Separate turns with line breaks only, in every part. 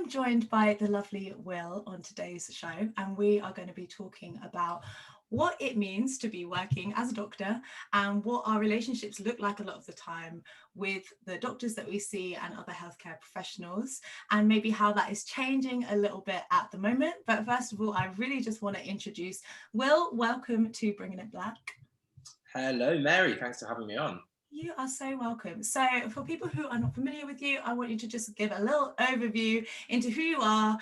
I'm joined by the lovely Will on today's show, and we are going to be talking about what it means to be working as a doctor and what our relationships look like a lot of the time with the doctors that we see and other healthcare professionals, and maybe how that is changing a little bit at the moment. But first of all, I really just want to introduce Will. Welcome to Bringing It Black.
Hello, Mary. Thanks for having me on.
You are so welcome. So for people who are not familiar with you, I want you to just give a little overview into who you are,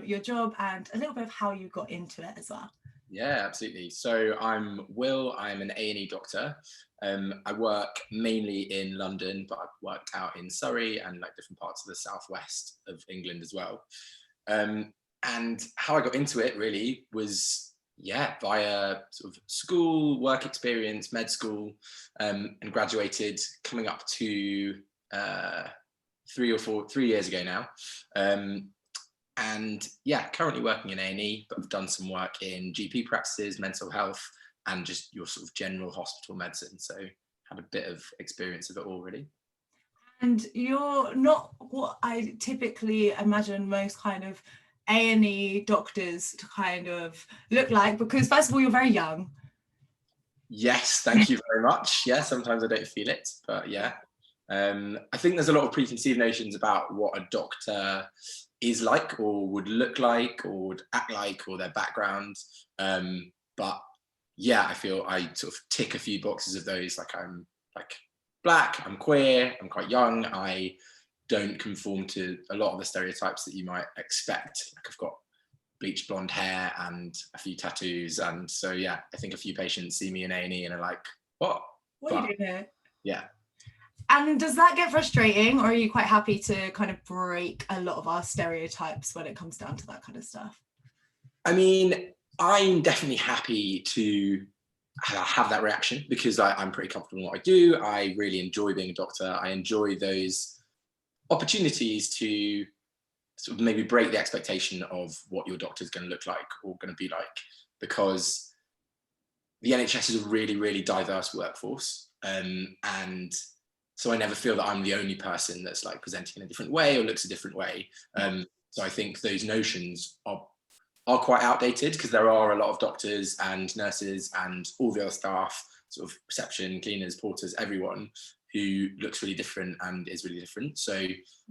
your job, and a little bit of how you got into it as well.
Yeah, absolutely. So I'm Will. I'm an A&E doctor. I work mainly in London, but I've worked out in Surrey and like different parts of the southwest of England as well. And how I got into it really was via sort of school, work experience, med school, and graduated coming up to 3 years ago now. And currently working in A&E, but I've done some work in GP practices, mental health, and just your sort of general hospital medicine. So had a bit of experience of it all really.
And you're not what I typically imagine most kind of A&E doctors to kind of look like, because first of all, you're very young.
Yes, thank you very much. Yeah, sometimes I don't feel it, but yeah. I think there's a lot of preconceived notions about what a doctor is like or would look like or would act like or their background. But yeah, I feel I sort of tick a few boxes of those. Like I'm like Black, I'm queer, I'm quite young. I don't conform to a lot of the stereotypes that you might expect. Like I've got bleached blonde hair and a few tattoos. And so, yeah, I think a few patients see me in A&E and are like, what?
What are you doing here?
Yeah.
And does that get frustrating, or are you quite happy to kind of break a lot of our stereotypes when it comes down to that kind of stuff?
I mean, I'm definitely happy to have that reaction because I'm pretty comfortable in what I do. I really enjoy being a doctor. I enjoy those opportunities to sort of maybe break the expectation of what your doctor is going to look like or going to be like, because the NHS is a really, really diverse workforce. And so I never feel that I'm the only person that's like presenting in a different way or looks a different way. So I think those notions are quite outdated because there are a lot of doctors and nurses and all the other staff, sort of reception, cleaners, porters, everyone who looks really different and is really different. So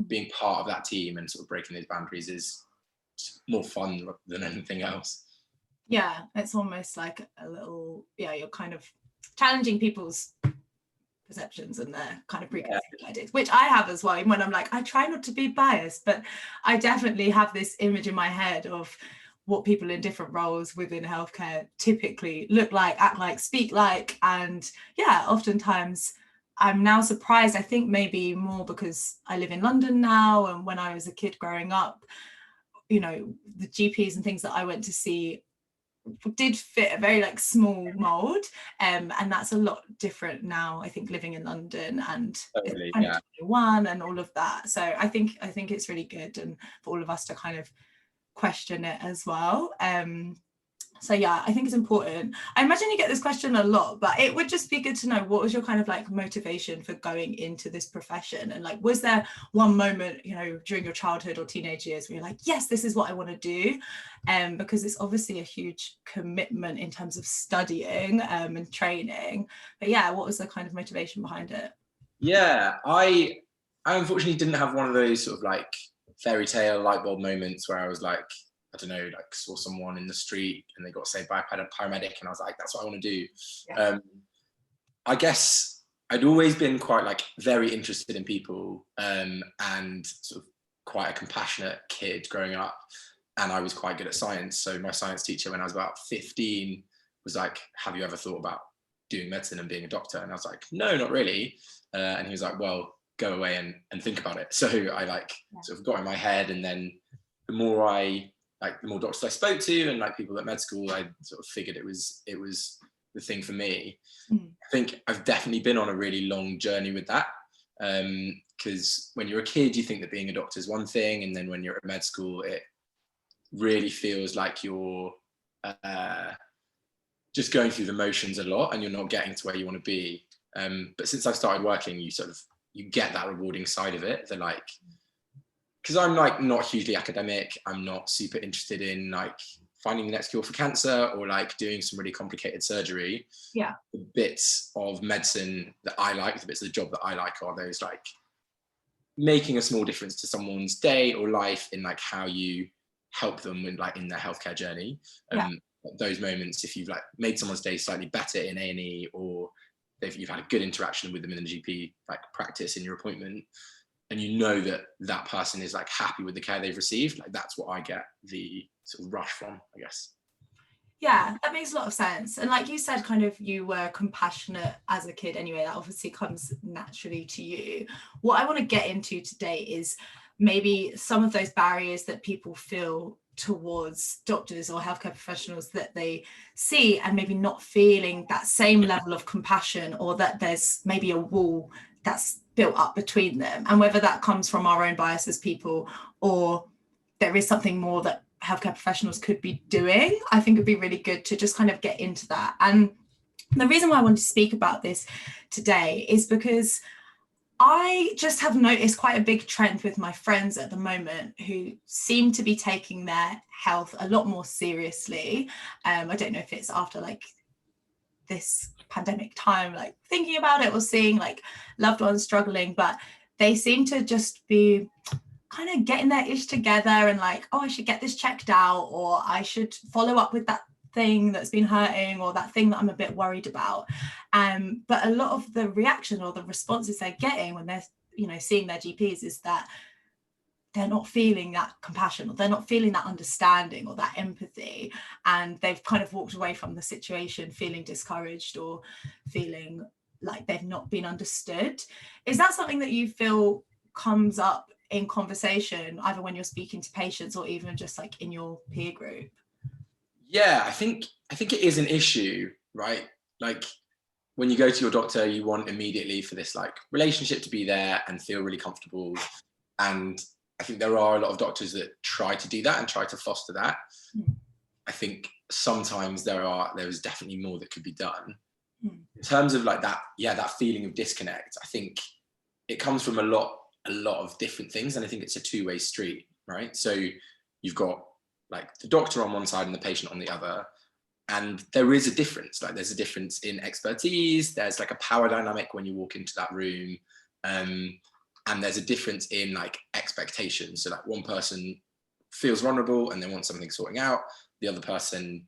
being part of that team and sort of breaking those boundaries is more fun than anything else.
Yeah, it's almost like a little, you're kind of challenging people's perceptions and their kind of preconceived ideas, which I have as well. Even when I'm like, I try not to be biased, but I definitely have this image in my head of what people in different roles within healthcare typically look like, act like, speak like. And oftentimes I'm now surprised, I think maybe more because I live in London now, and when I was a kid growing up, you know, the GPs and things that I went to see did fit a very like small mold, and that's a lot different now, I think, living in London and
Totally,
2021 and all of that. So I think it's really good, and for all of us to kind of question it as well. So yeah, I think it's important. I imagine you get this question a lot, but it would just be good to know, what was your kind of like motivation for going into this profession? And like, was there one moment, you know, during your childhood or teenage years where you're like, yes, this is what I want to do? Because it's obviously a huge commitment in terms of studying and training. But yeah, what was the kind of motivation behind it?
Yeah, I unfortunately didn't have one of those sort of like fairy tale light bulb moments where I was like, I don't know, like saw someone in the street and they got saved by a paramedic and I was like, that's what I want to do. Yeah. I guess I'd always been quite like very interested in people, and sort of quite a compassionate kid growing up, and I was quite good at science. So my science teacher when I was about 15 was like, have you ever thought about doing medicine and being a doctor? And I was like, no, not really. And he was like, well, go away and think about it. So I like sort of got in my head, and then the more doctors I spoke to and like people at med school, I sort of figured it was the thing for me. I think I've definitely been on a really long journey with that, because when you're a kid, you think that being a doctor is one thing, and then when you're at med school, it really feels like you're just going through the motions a lot and you're not getting to where you want to be. But since I've started working, you get that rewarding side of it, the like because I'm like not hugely academic, I'm not super interested in like finding the next cure for cancer or like doing some really complicated surgery.
Yeah.
The bits of medicine that I like, the bits of the job that I like are those like making a small difference to someone's day or life in like how you help them with like in their healthcare journey. Those moments, if you've like made someone's day slightly better in A&E, or you've had a good interaction with them in the GP like practice in your appointment, and you know that that person is like happy with the care they've received, like that's what I get the sort of rush from, I guess.
Yeah, that makes a lot of sense. And like you said, kind of you were compassionate as a kid anyway, that obviously comes naturally to you. What I want to get into today is maybe some of those barriers that people feel towards doctors or healthcare professionals that they see, and maybe not feeling that same level of compassion, or that there's maybe a wall that's built up between them, and whether that comes from our own bias as people, or there is something more that healthcare professionals could be doing. I think it'd be really good to just kind of get into that. And the reason why I wanted to speak about this today is because I just have noticed quite a big trend with my friends at the moment who seem to be taking their health a lot more seriously. I don't know if it's after like this pandemic time, like thinking about it or seeing like loved ones struggling, but they seem to just be kind of getting their ish together and like, oh, I should get this checked out, or I should follow up with that thing that's been hurting, or that thing that I'm a bit worried about. But a lot of the reaction or the responses they're getting when they're, you know, seeing their GPs is that they're not feeling that compassion, or they're not feeling that understanding or that empathy, and they've kind of walked away from the situation feeling discouraged or feeling like they've not been understood. Is that something that you feel comes up in conversation, either when you're speaking to patients or even just like in your peer group?
Yeah, I think it is an issue, right? Like when you go to your doctor, you want immediately for this like relationship to be there and feel really comfortable. And I think there are a lot of doctors that try to do that and try to foster that. I think sometimes there is definitely more that could be done. In terms of like that, that feeling of disconnect, I think it comes from a lot of different things, and I think it's a two-way street, right? So you've got like the doctor on one side and the patient on the other, and there is a difference. Like there's a difference in expertise, there's like a power dynamic when you walk into that room, and there's a difference in like expectations. So like one person feels vulnerable and they want something sorting out, the other person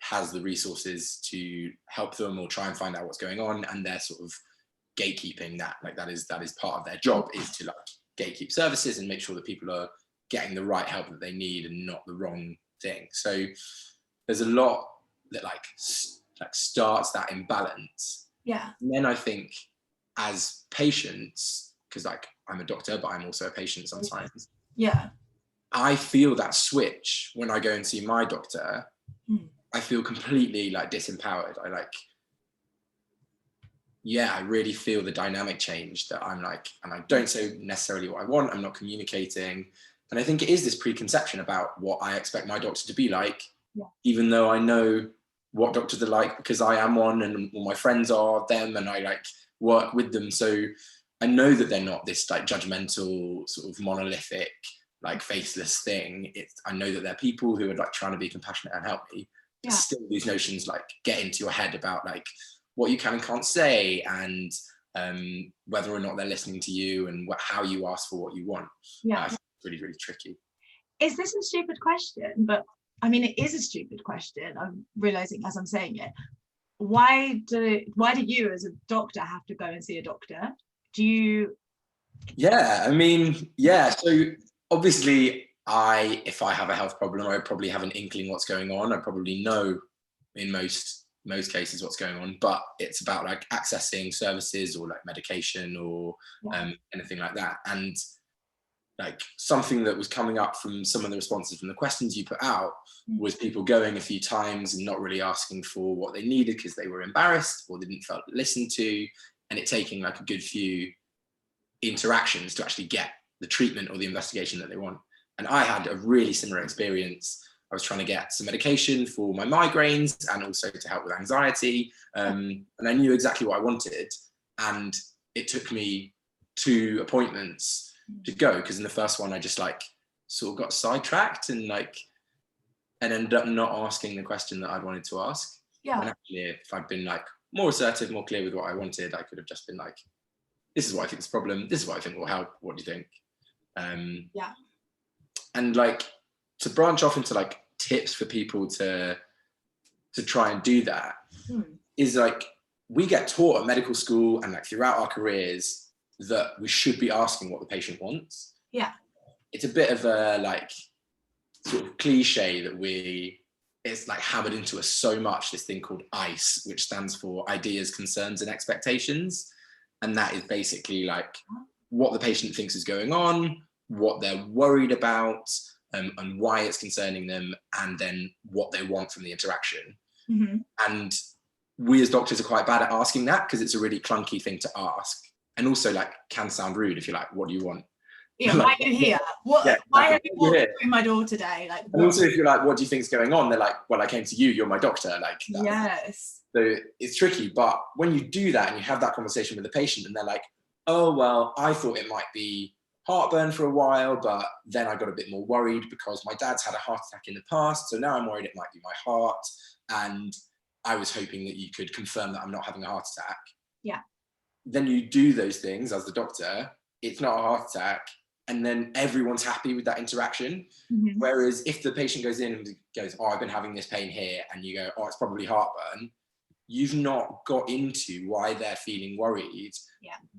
has the resources to help them or try and find out what's going on, and they're sort of gatekeeping that. Like that is part of their job, is to like gatekeep services and make sure that people are getting the right help that they need and not the wrong thing. So there's a lot that like starts that imbalance.
Yeah.
And then I think as patients, because like I'm a doctor but I'm also a patient sometimes, I feel that switch when I go and see my doctor. I feel completely like disempowered. I really feel the dynamic change, that I'm like, and I don't say necessarily what I want, I'm not communicating. And I think it is this preconception about what I expect my doctor to be like, even though I know what doctors are like because I am one and all my friends are them and I like work with them. So I know that they're not this like judgmental sort of monolithic, like faceless thing. I know that they're people who are like trying to be compassionate and help me. But still these notions like get into your head about like what you can and can't say, and whether or not they're listening to you, and how you ask for what you want. I think it's really, really tricky.
Is this a stupid question? But I mean, it is a stupid question. I'm realizing as I'm saying it. Why do you as a doctor have to go and see a doctor? Do you?
Yeah, I mean, so obviously if I have a health problem, I probably have an inkling what's going on. I probably know in most cases what's going on, but it's about like accessing services or like medication or anything like that. And like something that was coming up from some of the responses from the questions you put out was people going a few times and not really asking for what they needed because they were embarrassed or they didn't feel listened to, and it taking like a good few interactions to actually get the treatment or the investigation that they want. And I had a really similar experience. I was trying to get some medication for my migraines and also to help with anxiety. And I knew exactly what I wanted. And it took me 2 appointments to go, because in the first one I just like sort of got sidetracked and ended up not asking the question that I'd wanted to ask.
Yeah.
And actually, if I'd been like more assertive, more clear with what I wanted, I could have just been like, this is what I think is the problem, this is what I think will help, what do you think?
Yeah.
And like to branch off into like tips for people to try and do that is like, we get taught at medical school and like throughout our careers that we should be asking what the patient wants.
Yeah.
It's a bit of a like sort of cliche that it's like hammered into us so much, this thing called ICE, which stands for ideas, concerns, and expectations. And that is basically like what the patient thinks is going on, what they're worried about, and why it's concerning them, and then what they want from the interaction. And we as doctors are quite bad at asking that, because it's a really clunky thing to ask, and also like can sound rude if you're like, what do you want?
Yeah, why are you here? Why have you walked through my door today? Like,
and also if you're like, what do you think's going on? They're like, well, I came to you, you're my doctor. Like,
yes.
So it's tricky, but when you do that and you have that conversation with the patient and they're like, oh, well, I thought it might be heartburn for a while, but then I got a bit more worried because my dad's had a heart attack in the past, so now I'm worried it might be my heart, and I was hoping that you could confirm that I'm not having a heart attack.
Yeah.
Then you do those things as the doctor, it's not a heart attack, and then everyone's happy with that interaction. Whereas if the patient goes in and goes, oh, I've been having this pain here, and you go, oh, it's probably heartburn, you've not got into why they're feeling worried,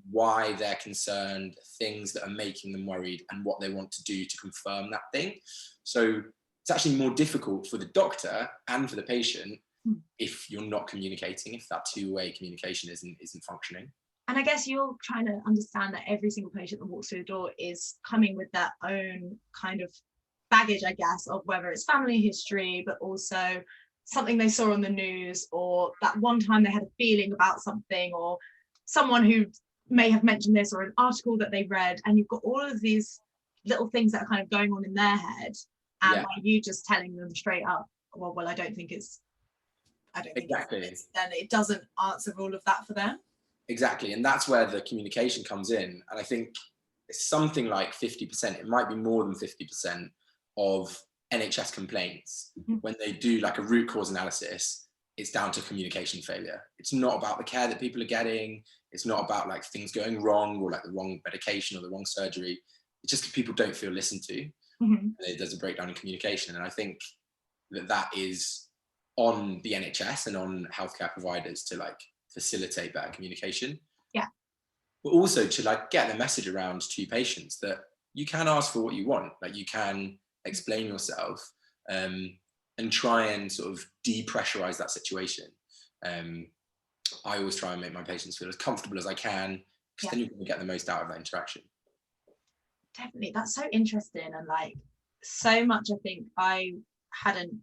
why they're concerned, things that are making them worried, and what they want to do to confirm that thing. So it's actually more difficult for the doctor and for the patient if you're not communicating, if that two-way communication isn't functioning.
And I guess you're trying to understand that every single patient that walks through the door is coming with their own kind of baggage, I guess, of whether it's family history, but also something they saw on the news, or that one time they had a feeling about something, or someone who may have mentioned this, or an article that they read, and you've got all of these little things that are kind of going on in their head, and by you just telling them straight up, well, I don't think it's
exactly,
then it doesn't answer all of that for them.
Exactly, and that's where the communication comes in. And I think it's something like 50%, it might be more than 50% of NHS complaints, when they do like a root cause analysis, it's down to communication failure. It's not about the care that people are getting. It's not about like things going wrong, or like the wrong medication or the wrong surgery. It's just people don't feel listened to. There's a breakdown in communication. And I think that is on the NHS and on healthcare providers to like facilitate better communication.
Yeah.
But also to like get the message around to patients that you can ask for what you want. Like you can explain yourself, and try and sort of depressurize that situation. I always try and make my patients feel as comfortable as I can, because then you can get the most out of that interaction.
Definitely, that's so interesting, and like so much I think I hadn't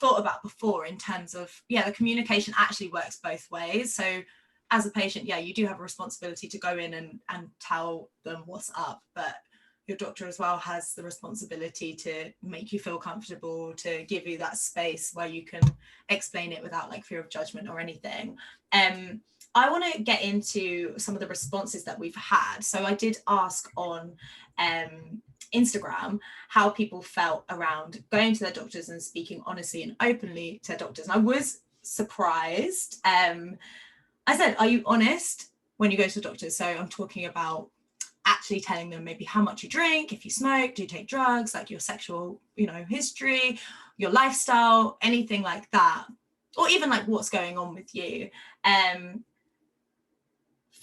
thought about before, in terms of the communication actually works both ways. So as a patient, you do have a responsibility to go in and tell them what's up, but your doctor as well has the responsibility to make you feel comfortable, to give you that space where you can explain it without like fear of judgment or anything. I want to get into some of the responses that we've had. So I did ask on Instagram how people felt around going to their doctors and speaking honestly and openly to their doctors. And I was surprised. I said, are you honest when you go to the doctor? So I'm talking about actually telling them maybe how much you drink, if you smoke, do you take drugs, like your sexual, history, your lifestyle, anything like that, or even like what's going on with you.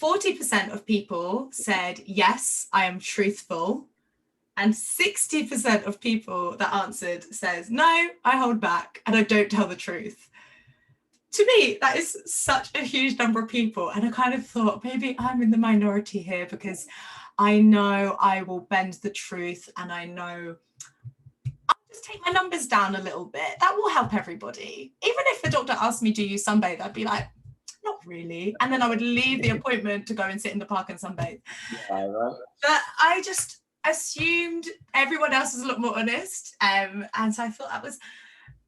40% of people said, yes, I am truthful. And 60% of people that answered says, no, I hold back and I don't tell the truth. To me, that is such a huge number of people. And I kind of thought, maybe I'm in the minority here, because I know I will bend the truth, and I know I'll just take my numbers down a little bit. That will help everybody. Even if the doctor asked me, do you sunbathe? I'd be like, not really. And then I would leave the appointment to go and sit in the park and sunbathe.
Right.
But I just assumed everyone else was a lot more honest. And so I thought that was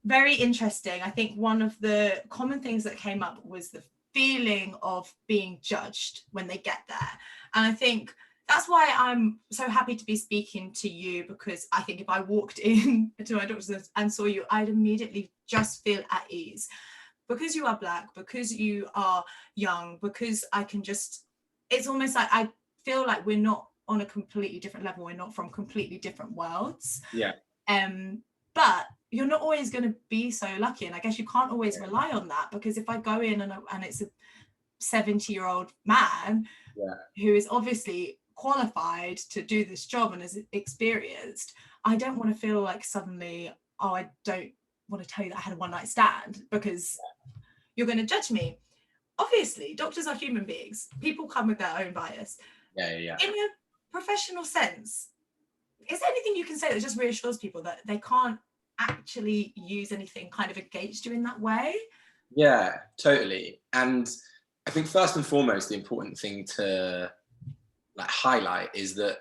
very interesting. I think one of the common things that came up was the feeling of being judged when they get there. And I think that's why I'm so happy to be speaking to you, because I think if I walked in to my doctor's and saw you, I'd immediately just feel at ease, because you are Black, because you are young, because I can just, it's almost like I feel like we're not on a completely different level, we're not from completely different worlds.
Yeah.
But you're not always going to be so lucky, and I guess you can't always rely on that, because if I go in and it's a 70-year-old man who is obviously qualified to do this job and is experienced, I don't want to feel like suddenly, oh, I don't want to tell you that I had a one-night stand, because you're going to judge me. Obviously, doctors are human beings. People come with their own bias. In a professional sense, is there anything you can say that just reassures people that they can't actually use anything kind of against you in that way?
Yeah, totally. And I think first and foremost, the important thing to like highlight is that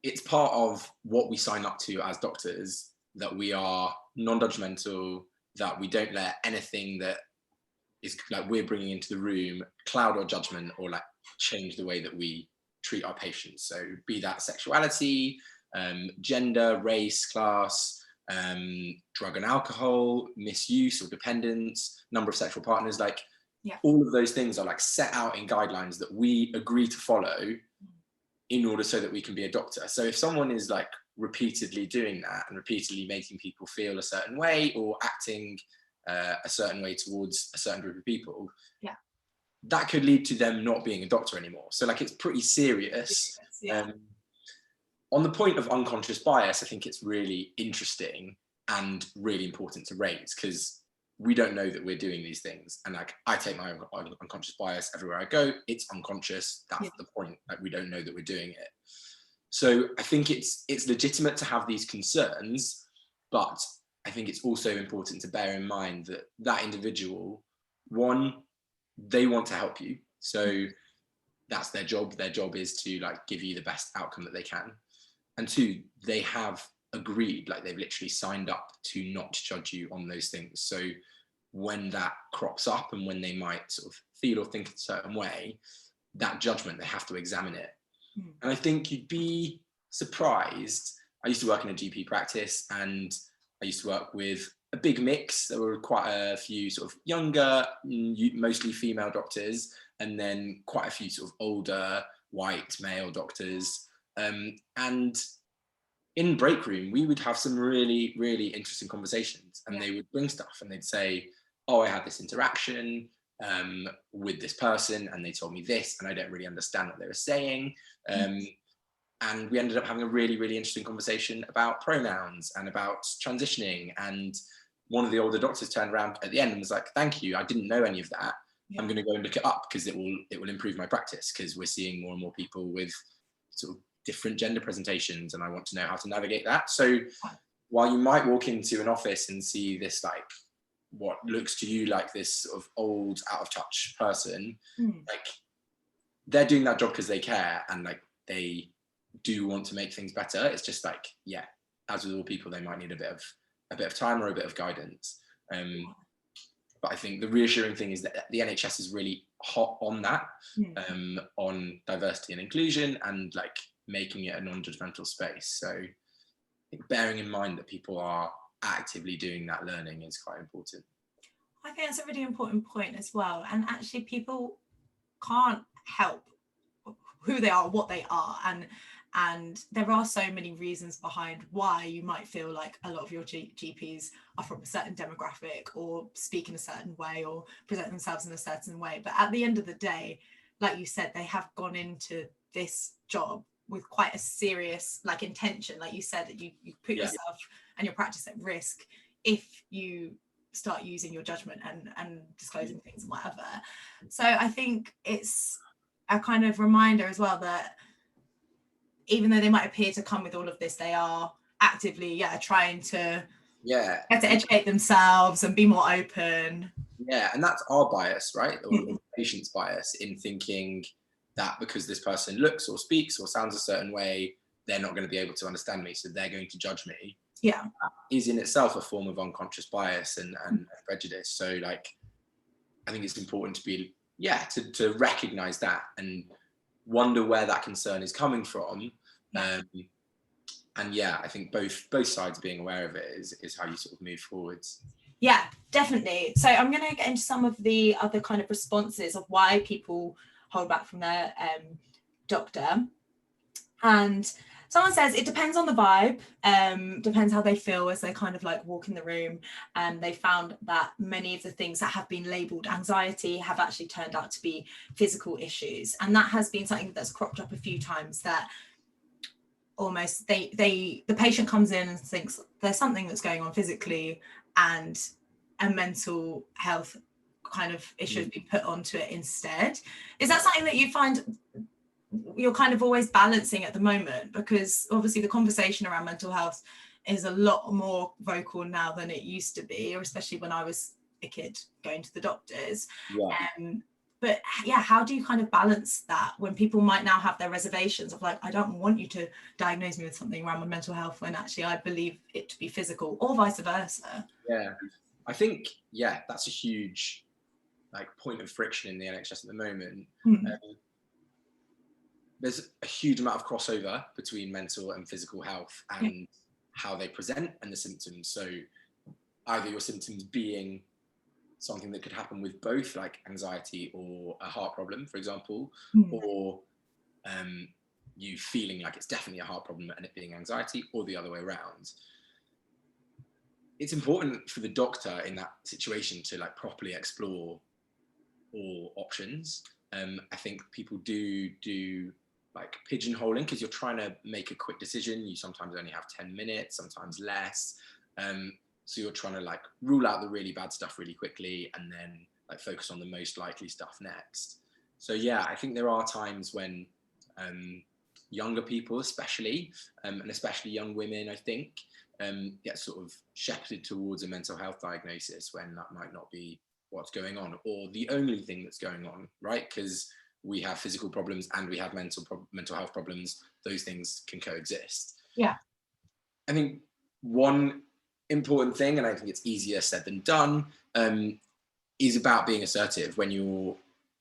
it's part of what we sign up to as doctors, that we are non-judgmental, that we don't let anything that is like we're bringing into the room cloud our judgment or like change the way that we treat our patients. So be that sexuality, gender, race, class, drug and alcohol, misuse or dependence, number of sexual partners, like all of those things are like set out in guidelines that we agree to follow in order so that we can be a doctor. So if someone is like repeatedly doing that and repeatedly making people feel a certain way or acting a certain way towards a certain group of people, that could lead to them not being a doctor anymore. So like it's pretty serious. On the point of unconscious bias, I think it's really interesting and really important to raise, because we don't know that we're doing these things. And like I take my own unconscious bias everywhere I go. It's unconscious. That's the point. Like we don't know that we're doing it. So I think it's legitimate to have these concerns, but I think it's also important to bear in mind that that individual, one, they want to help you. So that's their job. Their job is to like give you the best outcome that they can. And two, they have agreed, like they've literally signed up to not judge you on those things. So when that crops up and when they might sort of feel or think a certain way, that judgment, they have to examine it. And I think you'd be surprised. I used to work in a GP practice and I used to work with a big mix. There were quite a few sort of younger, mostly female doctors, and then quite a few sort of older white male doctors. And in break room, we would have some really, really interesting conversations, and they would bring stuff and they'd say, oh, I had this interaction with this person and they told me this and I don't really understand what they were saying. And we ended up having a really, really interesting conversation about pronouns and about transitioning. And one of the older doctors turned around at the end and was like, thank you, I didn't know any of that. I'm going to go and look it up because it will improve my practice, because we're seeing more and more people with sort of different gender presentations and I want to know how to navigate that. So while you might walk into an office and see this like what looks to you like this sort of old out of touch person, like they're doing that job because they care and like they do want to make things better. It's just like, as with all people, they might need a bit of time or a bit of guidance. But I think the reassuring thing is that the NHS is really hot on that, on diversity and inclusion and like making it a non-judgmental space. So I think bearing in mind that people are actively doing that learning is quite important.
I think that's a really important point as well. And actually people can't help who they are, what they are. And there are so many reasons behind why you might feel like a lot of your GPs are from a certain demographic or speak in a certain way or present themselves in a certain way. But at the end of the day, like you said, they have gone into this job with quite a serious like intention. Like you said, you put yourself and your practice at risk if you start using your judgment and disclosing things and whatever. So I think it's a kind of reminder as well that even though they might appear to come with all of this, they are actively trying to educate themselves and be more open.
And that's our bias, right? Or the patient's bias in thinking that because this person looks or speaks or sounds a certain way, they're not going to be able to understand me, so they're going to judge me. That is in itself a form of unconscious bias and prejudice. So like I think it's important to be to recognize that and wonder where that concern is coming from. And yeah, I think both sides being aware of it is how you sort of move forwards.
Yeah, definitely. So I'm going to get into some of the other kind of responses of why people hold back from their doctor. And someone says it depends on the vibe, depends how they feel as they kind of like walk in the room. And they found that many of the things that have been labelled anxiety have actually turned out to be physical issues. And that has been something that's cropped up a few times, that almost the patient comes in and thinks there's something that's going on physically, and a mental health kind of issue has been put onto it instead. Is that something that you find you're kind of always balancing at the moment? Because obviously the conversation around mental health is a lot more vocal now than it used to be, or especially when I was a kid going to the doctors. But yeah, how do you kind of balance that when people might now have their reservations of like, I don't want you to diagnose me with something around my mental health when actually I believe it to be physical, or vice versa?
Yeah, I think, yeah, that's a huge like point of friction in the NHS at the moment. There's a huge amount of crossover between mental and physical health and how they present and the symptoms. So either your symptoms being something that could happen with both, like anxiety or a heart problem, for example, or you feeling like it's definitely a heart problem and it being anxiety, or the other way around. It's important for the doctor in that situation to like properly explore all options. I think people do like pigeonholing, because you're trying to make a quick decision. You sometimes only have 10 minutes, sometimes less. So you're trying to like rule out the really bad stuff really quickly and then like focus on the most likely stuff next. So yeah, I think there are times when younger people especially, and especially young women, I think, get sort of shepherded towards a mental health diagnosis when that might not be what's going on, or the only thing that's going on, right? Because we have physical problems and we have mental health problems. Those things can coexist.
Yeah.
I think one important thing, and I think it's easier said than done, is about being assertive when you're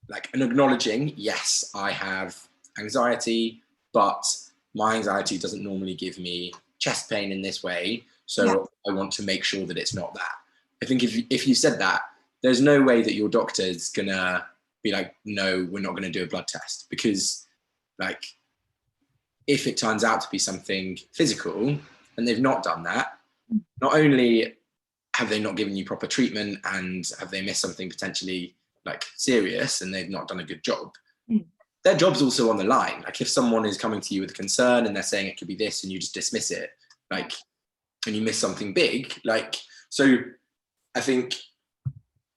like, and acknowledging, yes, I have anxiety, but my anxiety doesn't normally give me chest pain in this way. So I want to make sure that it's not that. I think if you said that, there's no way that your doctor's gonna be like, no, we're not gonna do a blood test, because like, if it turns out to be something physical and they've not done that, not only have they not given you proper treatment and have they missed something potentially like serious and they've not done a good job, their job's also on the line. Like if someone is coming to you with a concern and they're saying it could be this and you just dismiss it, like, and you miss something big, like, so I think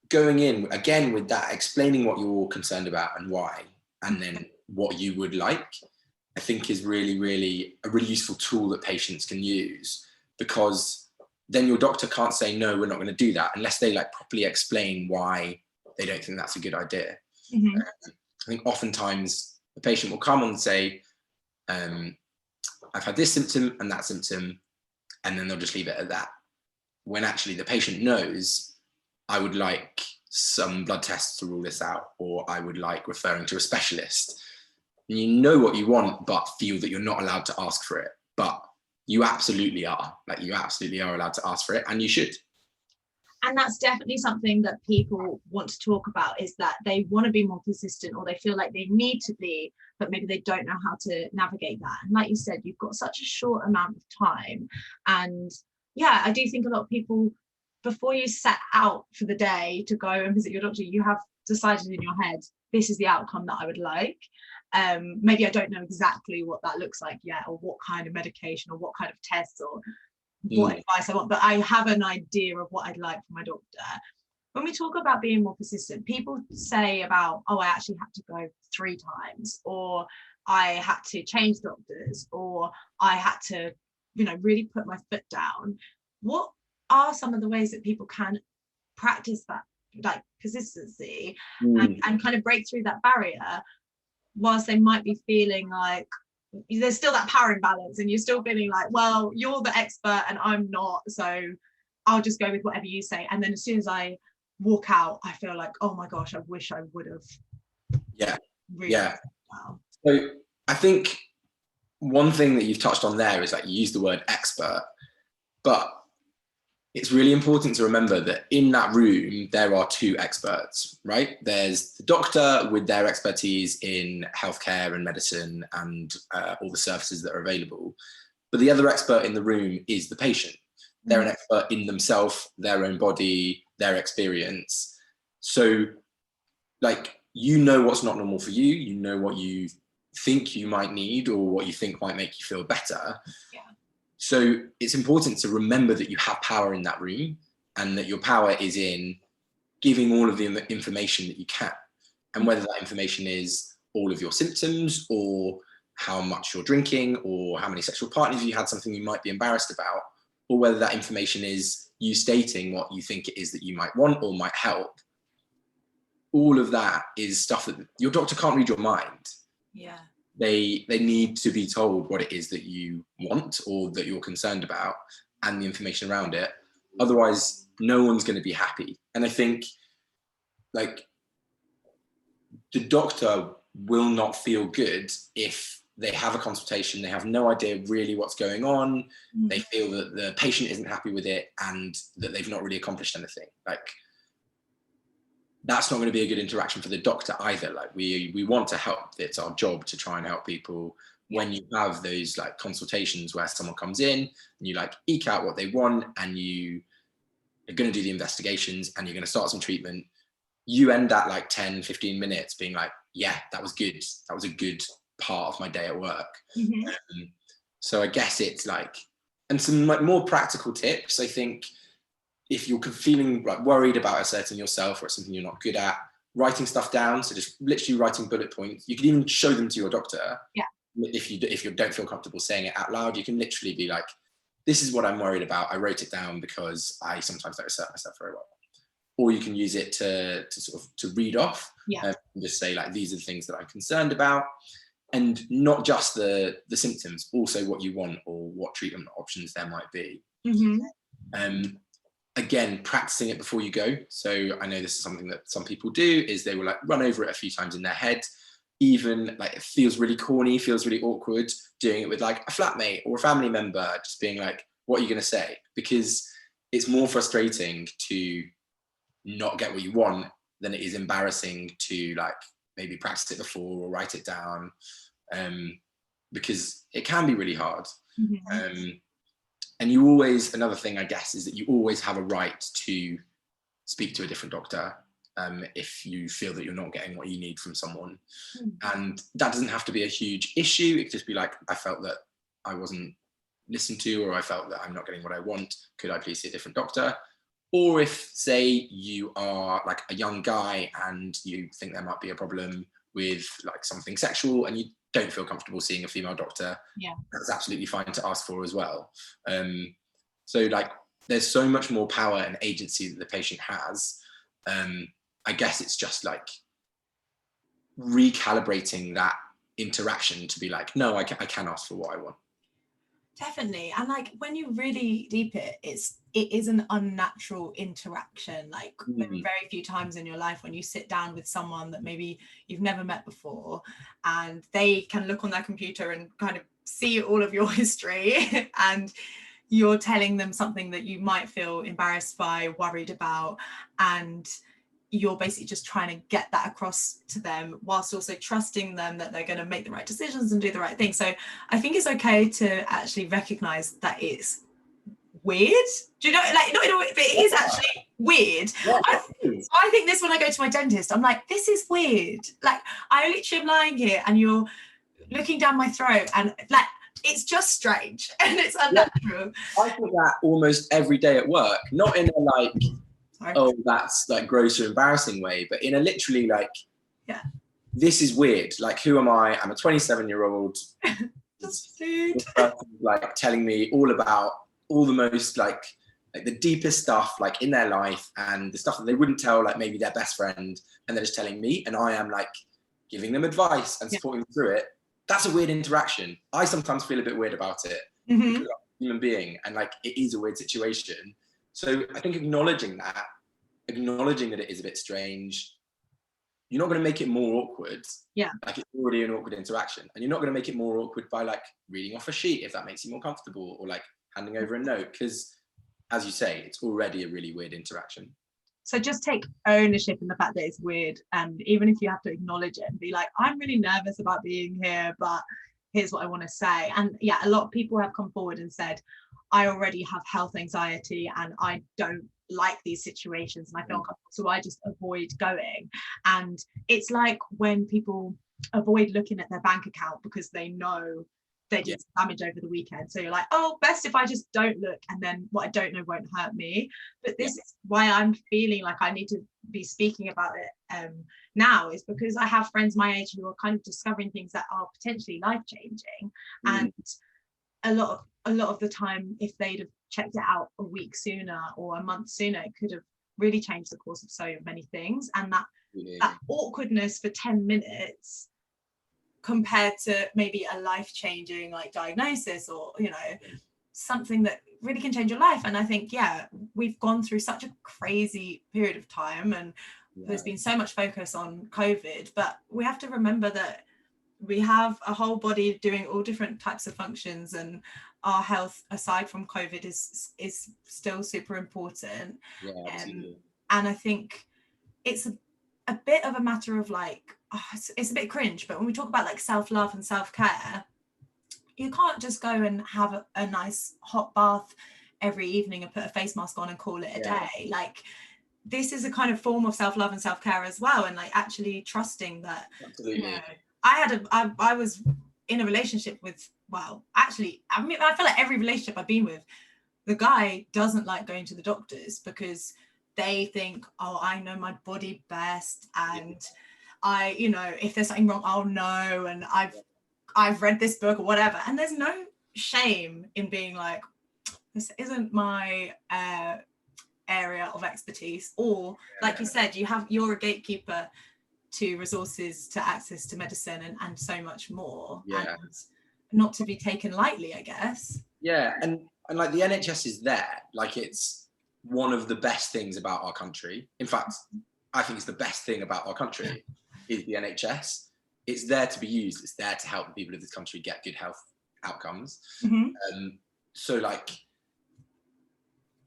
going in again with that, explaining what you're concerned about and why, and then what you would like, I think is really, really a really useful tool that patients can use, because then your doctor can't say, no, we're not going to do that, unless they like properly explain why they don't think that's a good idea. I think oftentimes the patient will come and say, I've had this symptom and that symptom, and then they'll just leave it at that. When actually the patient knows, I would like some blood tests to rule this out, or I would like referring to a specialist. And you know what you want, but feel that you're not allowed to ask for it. But you absolutely are. Like, you absolutely are allowed to ask for it, and you should.
And that's definitely something that people want to talk about, is that they want to be more consistent, or they feel like they need to be, but maybe they don't know how to navigate that. And like you said, you've got such a short amount of time. And yeah, I do think a lot of people, before you set out for the day to go and visit your doctor, you have decided in your head, this is the outcome that I would like. Maybe I don't know exactly what that looks like yet, or what kind of medication, or what kind of tests, or what advice I want, but I have an idea of what I'd like from my doctor. When we talk about being more persistent, people say about, oh, I actually had to go 3 times, or I had to change doctors, or I had to, really put my foot down. What are some of the ways that people can practice that, like, consistency and kind of break through that barrier, whilst they might be feeling like there's still that power imbalance, and you're still feeling like, well, you're the expert and I'm not, so I'll just go with whatever you say. And then as soon as I walk out, I feel like, oh my gosh, I wish I would have.
So I think one thing that you've touched on there is like you use the word expert, but it's really important to remember that in that room, there are two experts, right? There's the doctor with their expertise in healthcare and medicine and all the services that are available. But the other expert in the room is the patient. They're an expert in themselves, their own body, their experience. So like, you know what's not normal for you, you know what you think you might need or what you think might make you feel better.
Yeah.
So it's important to remember that you have power in that room and that your power is in giving all of the information that you can. And whether that information is all of your symptoms or how much you're drinking or how many sexual partners you had, something you might be embarrassed about, or whether that information is you stating what you think it is that you might want or might help. All of that is stuff that your doctor can't read your mind.
Yeah.
They need to be told what it is that you want or that you're concerned about and the information around it. Otherwise, no one's going to be happy. And I think like the doctor will not feel good if they have a consultation, they have no idea really what's going on, they feel that the patient isn't happy with it and that they've not really accomplished anything. Like, that's not going to be a good interaction for the doctor either. Like we want to help. It's our job to try and help people. When you have those like consultations where someone comes in and you like eke out what they want and you are going to do the investigations and you're going to start some treatment, you end at like 10, 15 minutes being like, yeah, that was good. That was a good part of my day at work. So I guess it's like, and some like more practical tips, I think, if you're feeling like worried about asserting yourself or it's something you're not good at, writing stuff down. So just literally writing bullet points. You can even show them to your doctor.
Yeah.
If you don't feel comfortable saying it out loud, you can literally be like, this is what I'm worried about. I wrote it down because I sometimes don't assert myself very well. Or you can use it to sort of to read off.
Yeah.
And just say like, these are the things that I'm concerned about. And not just the symptoms, also what you want or what treatment options there might be. Again, practicing it before you go. So I know this is something that some people do, is they will like run over it a few times in their head. Even like it feels really corny, feels really awkward doing it with like a flatmate or a family member, just being like, what are you going to say? Because it's more frustrating to not get what you want than it is embarrassing to like maybe practice it before or write it down, because it can be really hard. And you always, another thing, I guess, is that you always have a right to speak to a different doctor if you feel that you're not getting what you need from someone. And that doesn't have to be a huge issue. It could just be like, I felt that I wasn't listened to, or I felt that I'm not getting what I want. Could I please see a different doctor? Or if, say, you are like a young guy and you think there might be a problem with like something sexual and you don't feel comfortable seeing a female doctor, that's absolutely fine to ask for as well. So like there's so much more power and agency that the patient has. I guess it's just like recalibrating that interaction to be like, no, I can ask for what I want.
Definitely. And like when you really deep it is an unnatural interaction. Like there are very few times in your life when you sit down with someone that maybe you've never met before and they can look on their computer and kind of see all of your history and you're telling them something that you might feel embarrassed by, worried about, and you're basically just trying to get that across to them whilst also trusting them that they're going to make the right decisions and do the right thing. So I think it's okay to actually recognize that it's weird. Do you know, like, not in a way, but it is actually weird. I think this when I go to my dentist, I'm like, this is weird. Like, I literally am lying here and you're looking down my throat and like, it's just strange and it's unnatural.
I feel that almost every day at work, not in a like, oh, that's like gross or embarrassing way, but in a literally like, this is weird. Like, who am I? I'm a 27-year-old like telling me all about all the most like the deepest stuff like in their life and the stuff that they wouldn't tell like maybe their best friend, and they're just telling me, and I am like giving them advice and supporting them through it. That's a weird interaction. I sometimes feel a bit weird about it because I'm a human being and like it is a weird situation. So I think acknowledging that it is a bit strange, you're not going to make it more awkward.
Yeah.
Like, it's already an awkward interaction, and you're not going to make it more awkward by like reading off a sheet if that makes you more comfortable, or like handing over a note, because as you say, it's already a really weird interaction.
So just take ownership in the fact that it's weird, and even if you have to acknowledge it and be like, I'm really nervous about being here, but here's what I want to say. And yeah, a lot of people have come forward and said, I already have health anxiety and I don't like these situations and I feel uncomfortable, so I just avoid going. And it's like when people avoid looking at their bank account because they know they did some damage over the weekend, so you're like, oh, best if I just don't look, and then what I don't know won't hurt me. But this is why I'm feeling like I need to be speaking about it now, is because I have friends my age who are kind of discovering things that are potentially life-changing. And a lot of the time, if they'd have checked it out a week sooner or a month sooner, it could have really changed the course of so many things. And that awkwardness for 10 minutes compared to maybe a life-changing like diagnosis, or something that really can change your life. And I think we've gone through such a crazy period of time, and there's been so much focus on COVID, but we have to remember that we have a whole body doing all different types of functions, and our health aside from COVID is still super important. And I think it's a bit of a matter of like, it's a bit cringe, but when we talk about like self-love and self-care, you can't just go and have a nice hot bath every evening and put a face mask on and call it a day. Like, this is a kind of form of self-love and self-care as well, and like actually trusting that I was in a relationship with, I feel like every relationship I've been with, the guy doesn't like going to the doctors because they think, oh, I know my body best, and I, if there's something wrong, I'll know, and I've read this book or whatever. And there's no shame in being like, this isn't my area of expertise, or like you said, you're a gatekeeper to resources, to access to medicine, and so much more, and not to be taken lightly, I guess.
And like the NHS is there, like it's one of the best things about our country. In fact, I think it's the best thing about our country is the NHS. It's there to be used. It's there to help the people of this country get good health outcomes. So like,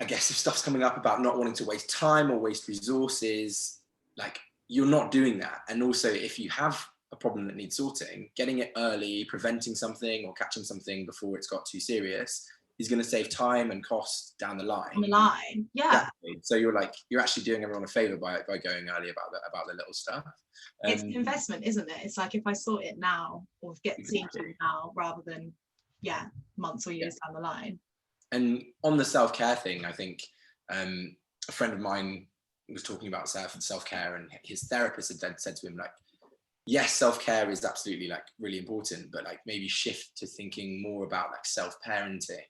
I guess if stuff's coming up about not wanting to waste time or waste resources, like, you're not doing that. And also, if you have a problem that needs sorting, getting it early, preventing something or catching something before it's got too serious is going to save time and cost down the line. Exactly. So you're actually doing everyone a favor by going early about the little stuff.
It's an investment, isn't it? It's like, if I sort it now or get seen to now, rather than months or years down the line.
And on the self-care thing, I think a friend of mine was talking about self-care, and his therapist had then said to him, like, yes, self-care is absolutely like really important, but like maybe shift to thinking more about like self-parenting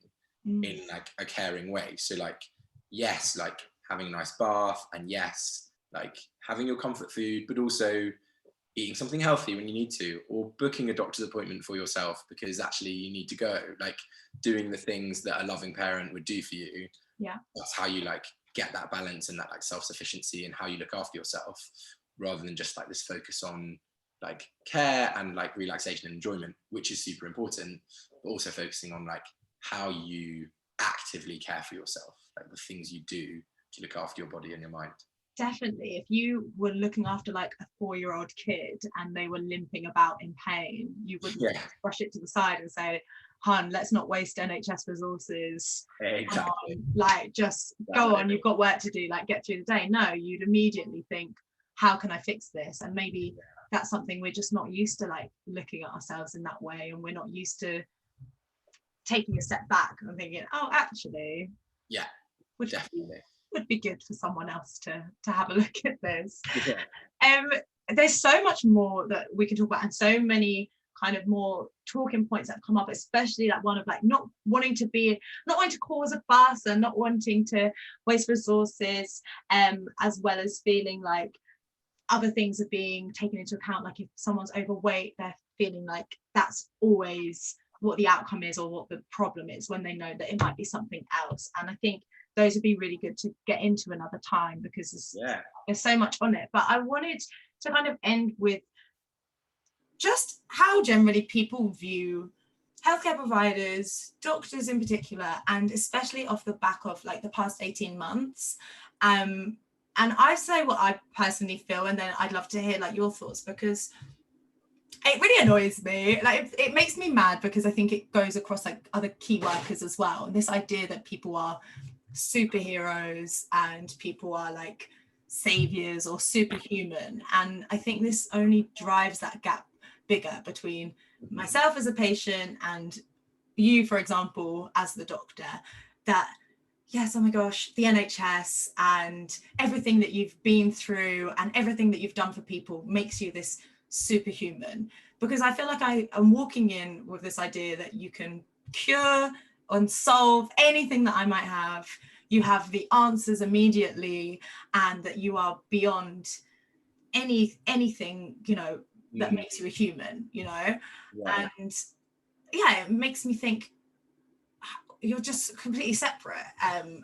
in like a caring way. So like, yes, like having a nice bath, and yes, like having your comfort food, but also eating something healthy when you need to, or booking a doctor's appointment for yourself because actually you need to go, like doing the things that a loving parent would do for you. That's how you like get that balance and that like self-sufficiency, and how you look after yourself, rather than just like this focus on like care and like relaxation and enjoyment, which is super important, but also focusing on like how you actively care for yourself, like the things you do to look after your body and your mind.
Definitely. If you were looking after like a 4-year-old kid and they were limping about in pain, you wouldn't brush it to the side and say, hun, let's not waste NHS resources. Like, just go on, you've got work to do, like get through the day. No, you'd immediately think, how can I fix this? And maybe that's something we're just not used to, like looking at ourselves in that way, and we're not used to taking a step back and thinking, oh, actually, would be good for someone else to have a look at this. There's so much more that we can talk about, and so many kind of more talking points that come up, especially that one of like not wanting to cause a fuss and not wanting to waste resources, as well as feeling like other things are being taken into account. Like if someone's overweight, they're feeling like that's always what the outcome is or what the problem is, when they know that it might be something else. And I think those would be really good to get into another time, because there's so much on it, but I wanted to kind of end with just how generally people view healthcare providers, doctors in particular, and especially off the back of like the past 18 months. And I say what I personally feel, and then I'd love to hear like your thoughts, because it really annoys me. Like it makes me mad, because I think it goes across like other key workers as well. And this idea that people are superheroes and people are like saviors or superhuman. And I think this only drives that gap bigger between myself as a patient and you, for example, as the doctor, that yes, oh my gosh, the NHS and everything that you've been through and everything that you've done for people makes you this superhuman. Because I feel like I am walking in with this idea that you can cure and solve anything that I might have. You have the answers immediately, and that you are beyond anything, you know, that makes you a human, you know. Yeah. And yeah, it makes me think you're just completely separate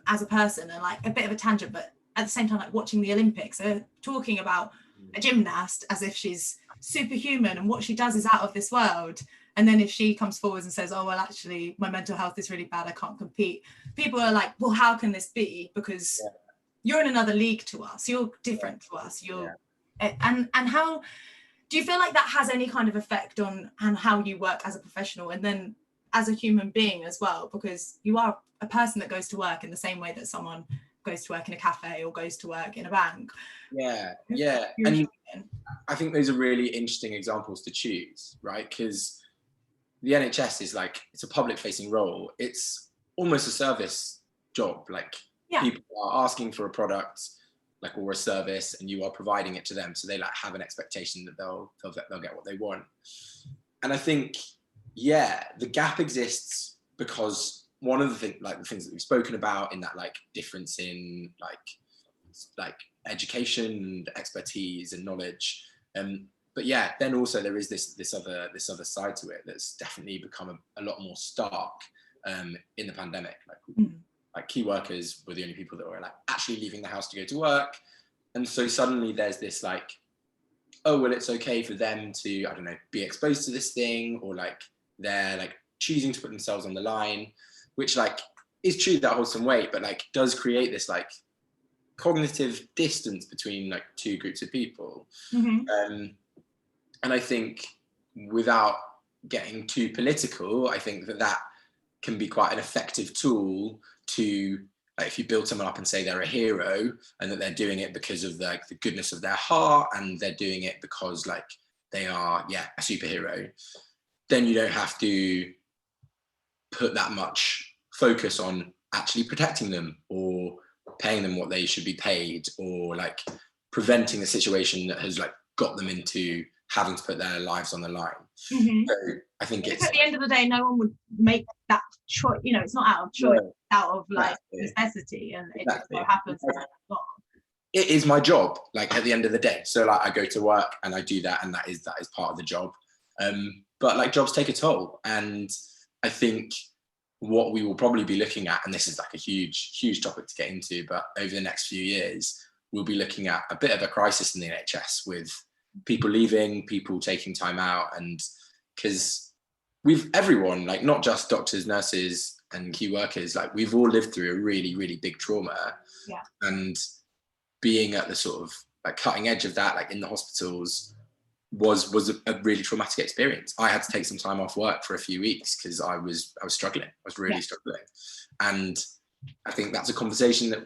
as a person. And like a bit of a tangent, but at the same time, like watching the Olympics, they're talking about a gymnast as if she's superhuman and what she does is out of this world. And then if she comes forward and says, oh, well, actually, my mental health is really bad, I can't compete, people are like, well, how can this be? Because you're in another league to us, you're different to us, you're and how do you feel like that has any kind of effect on how you work as a professional and then as a human being as well? Because you are a person that goes to work in the same way that someone goes to work in a cafe or goes to work in a bank.
And I think those are really interesting examples to choose, right? Because the NHS is like, it's a public facing role. It's almost a service job. Like people are asking for a product, like, or a service, and you are providing it to them. So they like have an expectation that they'll get what they want. And I think, the gap exists because one of the things that we've spoken about in that like difference in like education and expertise and knowledge. But then also there is this other side to it that's definitely become a lot more stark in the pandemic. Like key workers were the only people that were like actually leaving the house to go to work. And so suddenly there's this like, oh, well, it's okay for them to, I don't know, be exposed to this thing, or like they're like choosing to put themselves on the line, which like is true, that holds some weight, but like does create this like cognitive distance between like two groups of people. And I think without getting too political, I think that can be quite an effective tool to, like, if you build someone up and say they're a hero and that they're doing it because of the goodness of their heart and they're doing it because like they are a superhero, then you don't have to put that much focus on actually protecting them or paying them what they should be paid, or like preventing a situation that has like got them into having to put their lives on the line. So I think
it's at the end of the day, no one would make that choice. You know, it's not out of choice, out of like necessity, and it just so happens.
It is my job. Like at the end of the day, so like I go to work and I do that, and that is part of the job. But like jobs take a toll, and I think what we will probably be looking at, and this is like a huge topic to get into, but over the next few years, we'll be looking at a bit of a crisis in the NHS with people leaving, people taking time out, and because everyone, like not just doctors, nurses and key workers, like we've all lived through a really big trauma. And being at the sort of like cutting edge of that, like in the hospitals, was a really traumatic experience. I had to take some time off work for a few weeks because I was struggling. I was really struggling. And I think that's a conversation that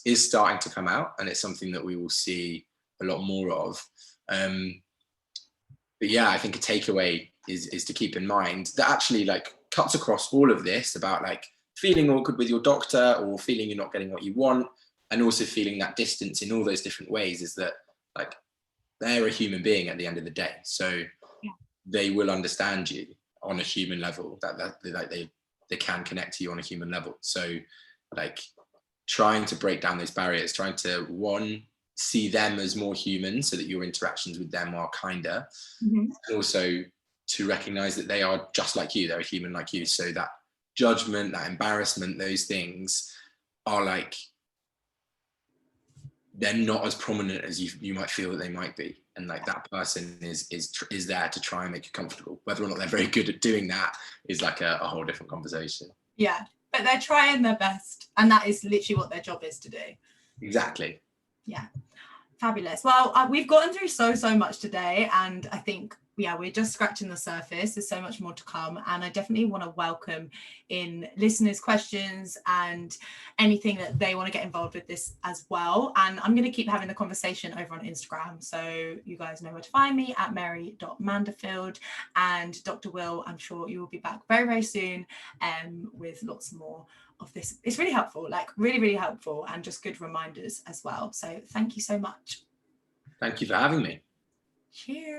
is starting to come out, and it's something that we will see a lot more of. But I think a takeaway is to keep in mind that actually like cuts across all of this about like feeling awkward with your doctor or feeling you're not getting what you want, and also feeling that distance in all those different ways, is that like they're a human being at the end of the day. So they will understand you on a human level, that they can connect to you on a human level. So like trying to break down those barriers, trying to see them as more human so that your interactions with them are kinder, and also to recognize that they are just like you, they're a human like you. So that judgment, that embarrassment, those things are like, they're not as prominent as you might feel that they might be, and like that person is there to try and make you comfortable. Whether or not they're very good at doing that is like a whole different conversation.
Yeah, but they're trying their best, and that is literally what their job is to do.
Exactly.
Yeah, fabulous. Well, we've gotten through so much today, and I think we're just scratching the surface. There's so much more to come, and I definitely want to welcome in listeners' questions and anything that they want to get involved with this as well. And I'm going to keep having the conversation over on Instagram, so you guys know where to find me at mary.manderfield. And Dr. Will, I'm sure you will be back very soon with lots more of this. It's really helpful, like really helpful, and just good reminders as well. So thank you so much.
Thank you for having me.
Cheers.